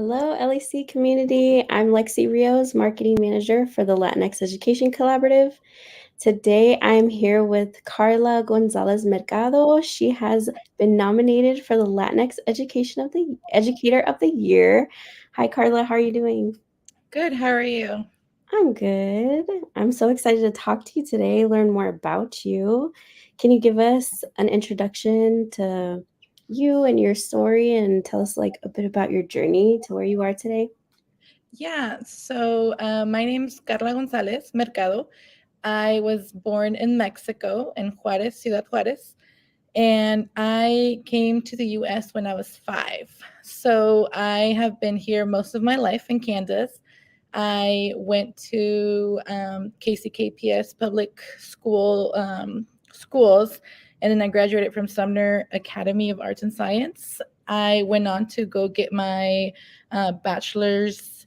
Hello, LEC community. I'm Lexi Rios, Marketing Manager for the Latinx Education Collaborative. Today, I'm here with Karla Gonzalez-Mercado. She has been nominated for the Latinx Educator of the Year. Hi, Karla. How are you doing? Good. How are you? I'm good. I'm so excited to talk to you today, learn more about you. Can you give us an introduction to you and your story and tell us like a bit about your journey to where you are today? Yeah. My name's Karla Gonzalez-Mercado. I was born in Mexico, in Juarez, Ciudad Juarez, and I came to the US when I was 5. So I have been here most of my life in Kansas. I went to KCKPS public schools, and then I graduated from Sumner Academy of Arts and Science. I went on to go get my bachelor's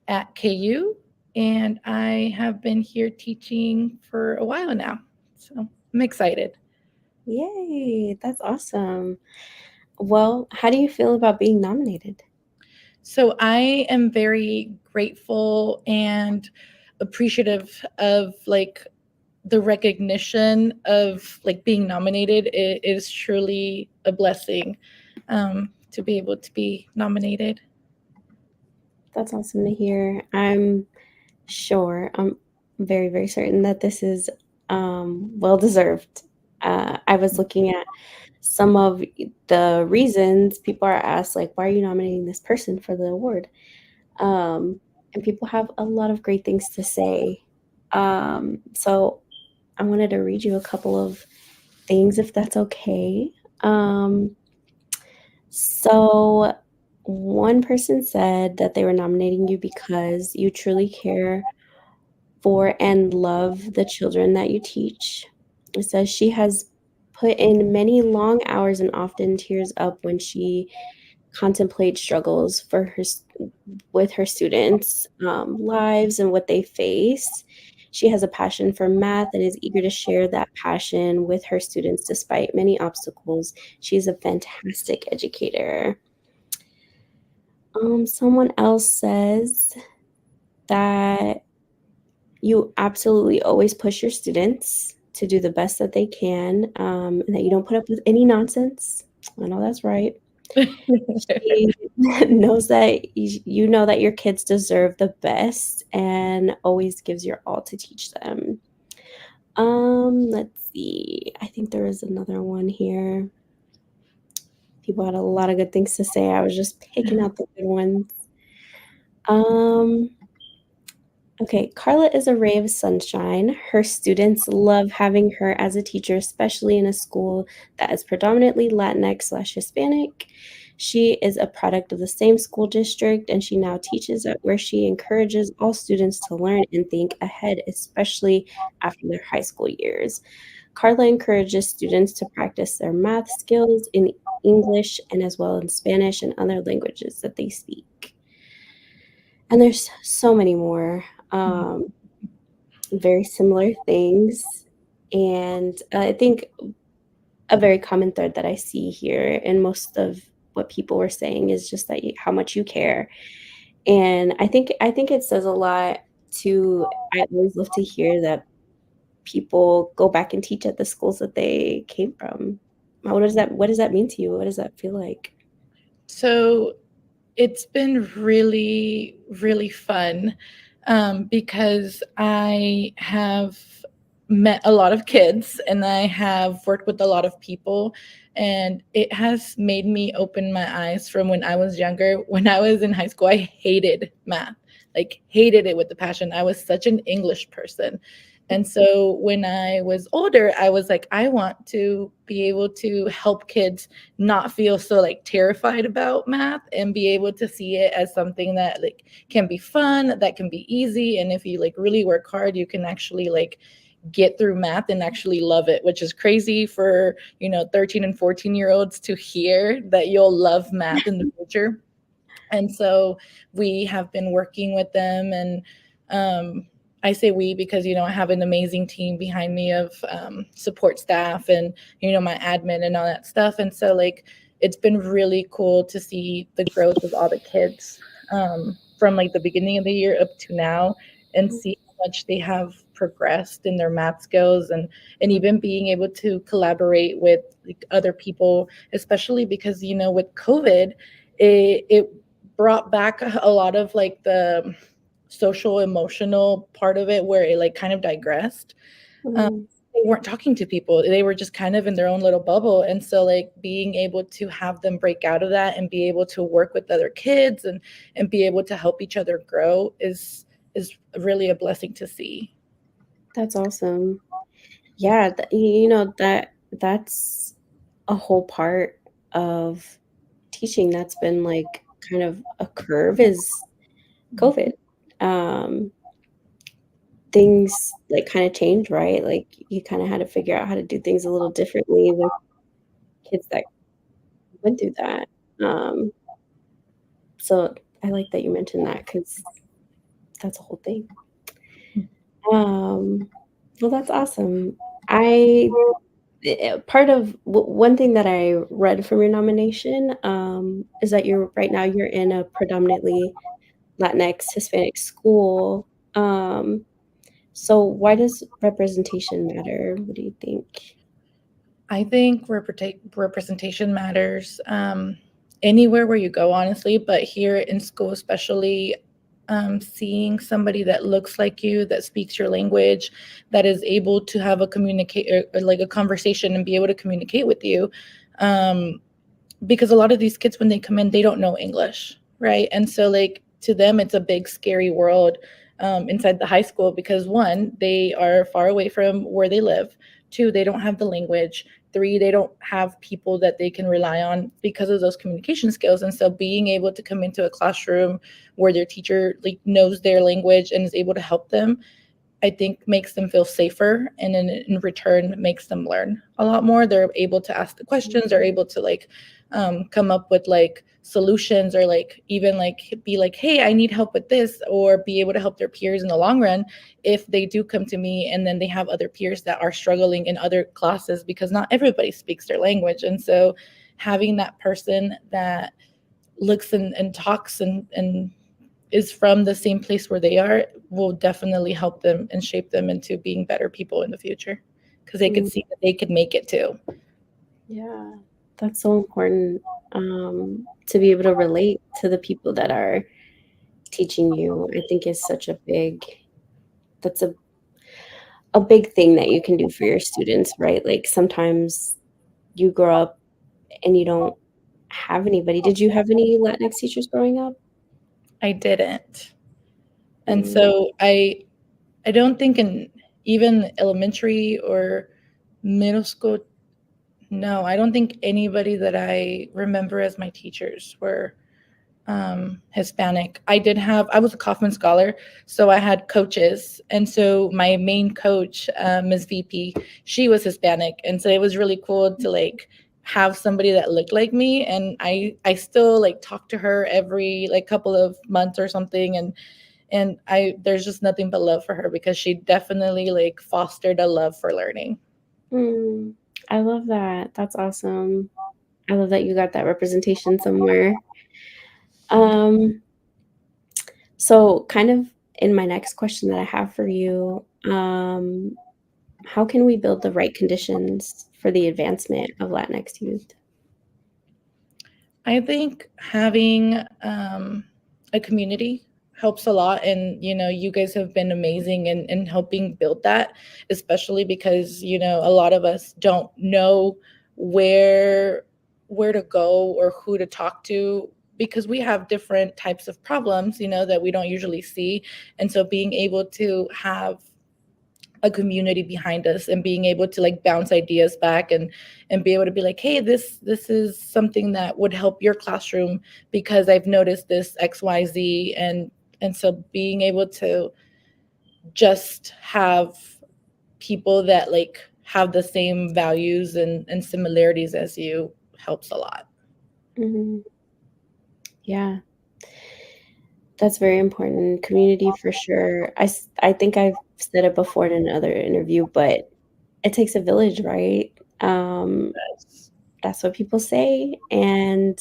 at KU, and I have been here teaching for a while now. So I'm excited. Yay, that's awesome. Well, how do you feel about being nominated? So I am very grateful and appreciative of the recognition of like being nominated. It is truly a blessing to be able to be nominated. That's awesome to hear. I'm very, very certain that this is well deserved. I was looking at some of the reasons people are asked, like, why are you nominating this person for the award? And people have a lot of great things to say. So I wanted to read you a couple of things, if that's okay. Um, so one person said that they were nominating you because you truly care for and love the children that you teach. It says she has put in many long hours and often tears up when she contemplates struggles with her students' lives and what they face. She has a passion for math and is eager to share that passion with her students despite many obstacles. She's a fantastic educator. Someone else says that you absolutely always push your students to do the best that they can, and that you don't put up with any nonsense. I know that's right. She knows that you know that your kids deserve the best and always gives your all to teach them. Let's see. I think there is another one here. People had a lot of good things to say. I was just picking out the good ones. Um, Okay, Carla is a ray of sunshine. Her students love having her as a teacher, especially in a school that is predominantly Latinx/Hispanic. She is a product of the same school district, and she now teaches at where she encourages all students to learn and think ahead, especially after their high school years. Carla encourages students to practice their math skills in English and as well in Spanish and other languages that they speak. And there's so many more. Very similar things. And I think a very common thread that I see here and most of what people were saying is just that how much you care. And I think it says a lot to I always love to hear that people go back and teach at the schools that they came from. What does that mean to you? What does that feel like? So it's been really, really fun because I have met a lot of kids and I have worked with a lot of people. And it has made me open my eyes from when I was younger. When I was in high school, I hated math, like, hated it with the passion. I was such an English person. And so when I was older, I was like, I want to be able to help kids not feel so like terrified about math and be able to see it as something that like can be fun, that can be easy, and if you like really work hard you can actually like get through math and actually love it, which is crazy for 13 and 14-year-olds to hear that you'll love math in the future. And so we have been working with them, and I say we because I have an amazing team behind me of support staff and my admin and all that stuff. And so like it's been really cool to see the growth of all the kids. from like the beginning of the year up to now, and Mhm. see how much they have progressed in their math skills, and even being able to collaborate with like other people, especially because with COVID, it brought back a lot of like the social emotional part of it where it like kind of digressed. um, Mhm. they weren't talking to people. They were just kind of in their own little bubble. And so like being able to have them break out of that and be able to work with other kids and be able to help each other grow is really a blessing to see. That's awesome. Yeah, that's a whole part of teaching that's been, like, kind of a curve is COVID. Um, things, like, kinda changed, right? Like, you kinda had to figure out how to do things a little differently with kids that went through that. Um, so I like that you mentioned that because that's a whole thing. Um, well, that's awesome. I part of one thing that I read from your nomination, is that you're in a predominantly Latinx Hispanic school. So why does representation matter? What do you think? I think representation matters, anywhere where you go, honestly, but here in school, especially, seeing somebody that looks like you, that speaks your language, that is able to have a communicate or like a conversation and be able to communicate with you. Um, because a lot of these kids when they come in they don't know English, right? And so like to them it's a big scary world, inside the high school, because one, they are far away from where they live. Two, they don't have the language. Three, they don't have people that they can rely on because of those communication skills. And so being able to come into a classroom where their teacher like knows their language and is able to help them, I think makes them feel safer, and in return makes them learn a lot more. They're able to ask the questions, they're able to like come up with like solutions, or like even like be like, hey, I need help with this, or be able to help their peers in the long run if they do come to me and then they have other peers that are struggling in other classes, because not everybody speaks their language. And so having that person that looks and talks and is from the same place where they are will definitely help them and shape them into being better people in the future, because they could Mm, see that they could make it too. yeah, that's so important, to be able to relate to the people that are teaching you. I think is such a big that's a big thing that you can do for your students, right? Like, sometimes you grow up and you don't have anybody. Did you have any Latinx teachers growing up? I didn't. And Mm, so I don't think in even elementary or middle school, no, I don't think anybody that I remember as my teachers were Hispanic. I was a Kaufman Scholar, so I had coaches. And so my main coach, Ms. VP, she was Hispanic. And so it was really cool to like have somebody that looked like me. And I still like talk to her every like couple of months or something. And there's just nothing but love for her, because she definitely like fostered a love for learning. mm, I love that. That's awesome. I love that you got that representation somewhere. Um, so kind of in my next question that I have for you, how can we build the right conditions for the advancement of Latinx youth? I think having a community helps a lot. And, you guys have been amazing in helping build that, especially because, a lot of us don't know where where to go or who to talk to, because we have different types of problems, that we don't usually see. And so being able to have a community behind us and being able to like bounce ideas back and be able to be like, hey, this is something that would help your classroom because I've noticed this XYZ. And so being able to just have people that like have the same values and similarities as you helps a lot. Mhm. Yeah, that's very important. Community for sure. I think I've said it before in another interview, but it takes a village, right? Um, that's what people say, and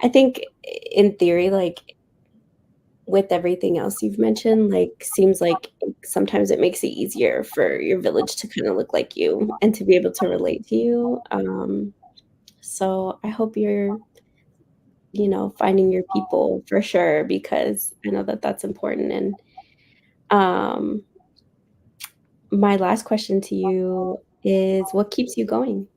I think in theory, like with everything else you've mentioned, like seems like sometimes it makes it easier for your village to kind of look like you and to be able to relate to you. So I hope you're, finding your people for sure because I know that that's important. And um, my last question to you is, what keeps you going?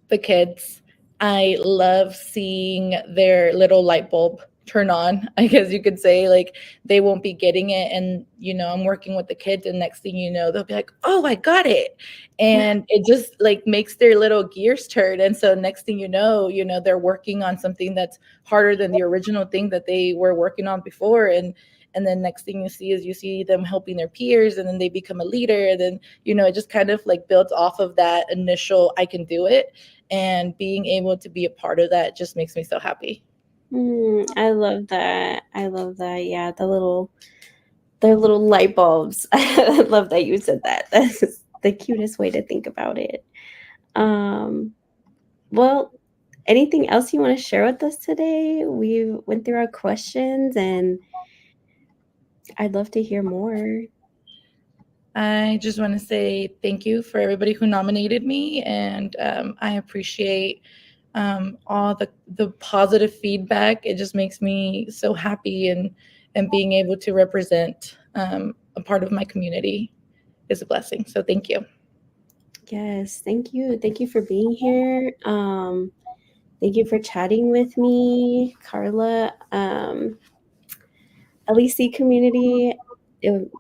The kids. I love seeing their little light bulb turn on, I guess you could say. Like they won't be getting it. And, I'm working with the kids, and next thing you know, they'll be like, oh, I got it. And it just like makes their little gears turn. And so next thing they're working on something that's harder than the original thing that they were working on before. And then next thing you see them helping their peers, and then they become a leader. And then, it just kind of like builds off of that initial I can do it. And being able to be a part of that just makes me so happy. I love that. I love that. Yeah, they're little light bulbs. I love that you said that. That's the cutest way to think about it. Um, well, anything else you want to share with us today? We went through our questions and I'd love to hear more. I just want to say thank you for everybody who nominated me, and I appreciate all the positive feedback. It just makes me so happy, and being able to represent a part of my community is a blessing. So thank you. Yes, thank you. Thank you for being here. Thank you for chatting with me, Karla. LEC community, it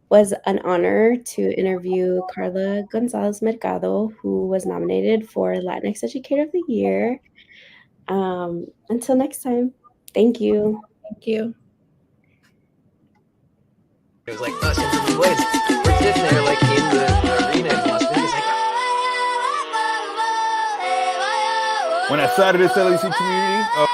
was an honor to interview Karla Gonzalez-Mercado, who was nominated for Latinx Educator of the Year. Until next time, thank you. Thank you. It was like us into the blades. We're sitting there like in the arena in Las Vegas, like. When I started this LEC community,